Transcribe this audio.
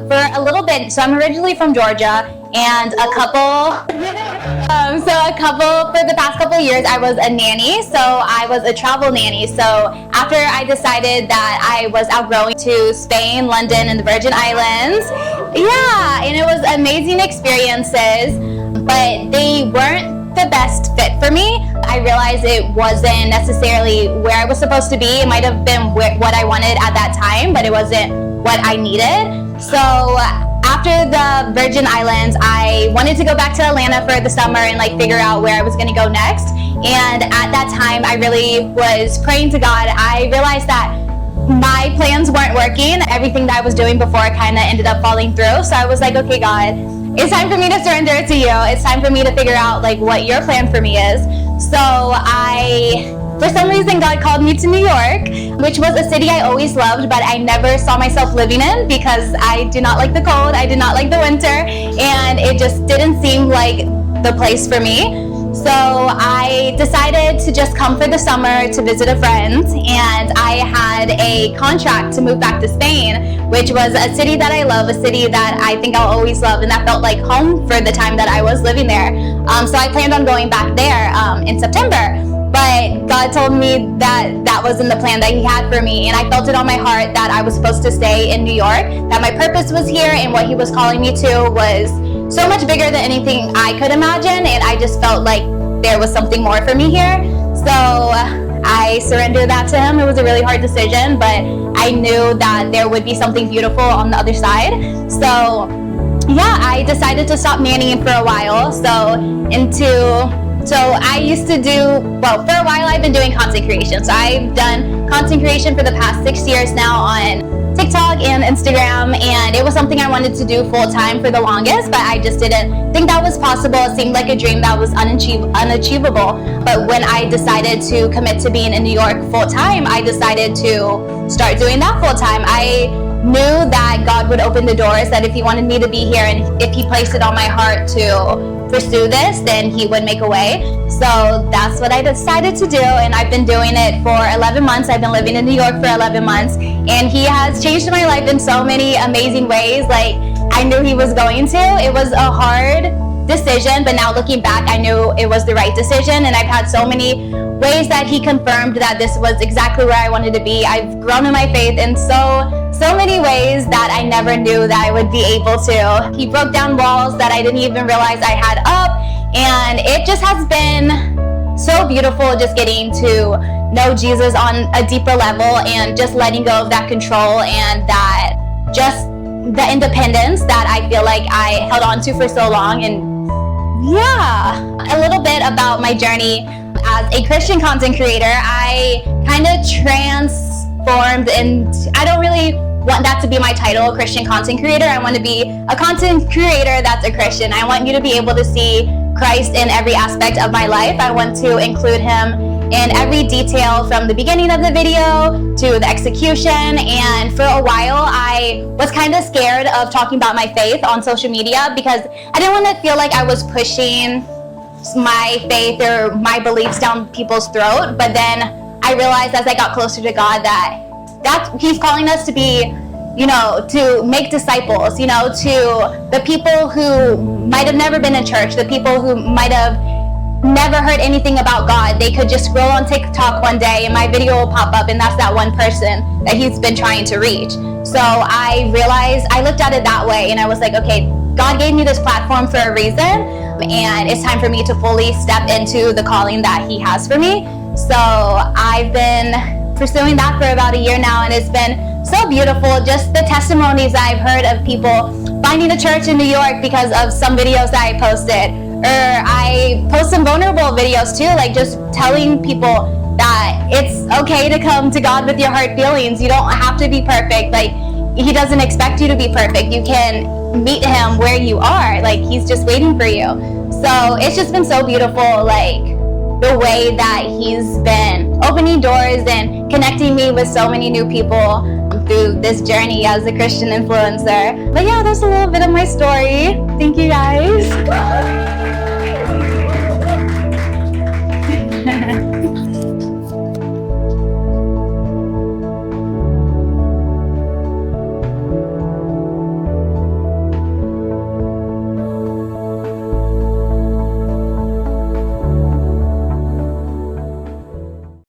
for a little bit, so I'm originally from Georgia, and for the past couple of years, I was a nanny, so I was a travel nanny. So after I decided that I was outgrowing to Spain, London, and the Virgin Islands, yeah, and it was amazing experiences, but they weren't the best fit for me. I realized it wasn't necessarily where I was supposed to be. It might have been what I wanted at that time, but it wasn't what I needed. So after the Virgin Islands, I wanted to go back to Atlanta for the summer and like figure out where I was going to go next. And at that time, I really was praying to God. I realized that my plans weren't working. Everything that I was doing before kind of ended up falling through. So I was like, okay, God, it's time for me to surrender to you. It's time for me to figure out like what your plan for me is. So for some reason, God called me to New York, which was a city I always loved, but I never saw myself living in because I do not like the cold, I did not like the winter, and it just didn't seem like the place for me. So I decided to just come for the summer to visit a friend, and I had a contract to move back to Spain, which was a city that I love, a city that I think I'll always love, and that felt like home for the time that I was living there. So I planned on going back there in September. But God told me that that wasn't the plan that He had for me, and I felt it on my heart that I was supposed to stay in New York, that my purpose was here, and what He was calling me to was so much bigger than anything I could imagine, and I just felt like there was something more for me here. So I surrendered that to Him. It was a really hard decision, but I knew that there would be something beautiful on the other side. So yeah, I decided to stop nannying for a while. So I used to do, well, for a while I've been doing content creation. So I've done content creation for the past 6 years now on TikTok and Instagram, and it was something I wanted to do full time for the longest, but I just didn't think that was possible. It seemed like a dream that was unachievable. But when I decided to commit to being in New York full time, I decided to start doing that full time. I knew that God would open the doors, that if He wanted me to be here and if He placed it on my heart to pursue this, then He would make a way. So that's what I decided to do, and I've been doing it for 11 months. I've been living in New York for 11 months, and He has changed my life in so many amazing ways. Like I knew He was going to. It was a hard decision, but now looking back, I knew it was the right decision, and I've had so many ways that He confirmed that this was exactly where I wanted to be. I've grown in my faith in so many ways that I never knew that I would be able to. He broke down walls that I didn't even realize I had up, and it just has been so beautiful just getting to know Jesus on a deeper level and just letting go of that control and that just the independence that I feel like I held on to for so long. And yeah, a little bit about my journey as a Christian content creator. I kind of transformed, and I don't really want that to be my title, a Christian content creator. I want to be a content creator that's a Christian. I want you to be able to see Christ in every aspect of my life. I want to include Him in every detail, from the beginning of the video to the execution. And for a while, I was kind of scared of talking about my faith on social media because I didn't want to feel like I was pushing my faith or my beliefs down people's throat. But then I realized as I got closer to God that He's calling us to be, to make disciples, to the people who might have never been in church, the people who might have never heard anything about God. They could just scroll on TikTok one day and my video will pop up, and that's that one person that He's been trying to reach. So I realized, I looked at it that way, and I was like, okay, God gave me this platform for a reason, and it's time for me to fully step into the calling that He has for me. So I've been pursuing that for about a year now, and it's been so beautiful. Just the testimonies that I've heard of people finding a church in New York because of some videos that I posted, or I post some vulnerable videos too, like just telling people that it's okay to come to God with your hard feelings. You don't have to be perfect. Like He doesn't expect you to be perfect. You can meet Him where you are. Like He's just waiting for you. So it's just been so beautiful, like the way that He's been opening doors and connecting me with so many new people through this journey as a Christian influencer. But yeah, that's a little bit of my story. Thank you guys.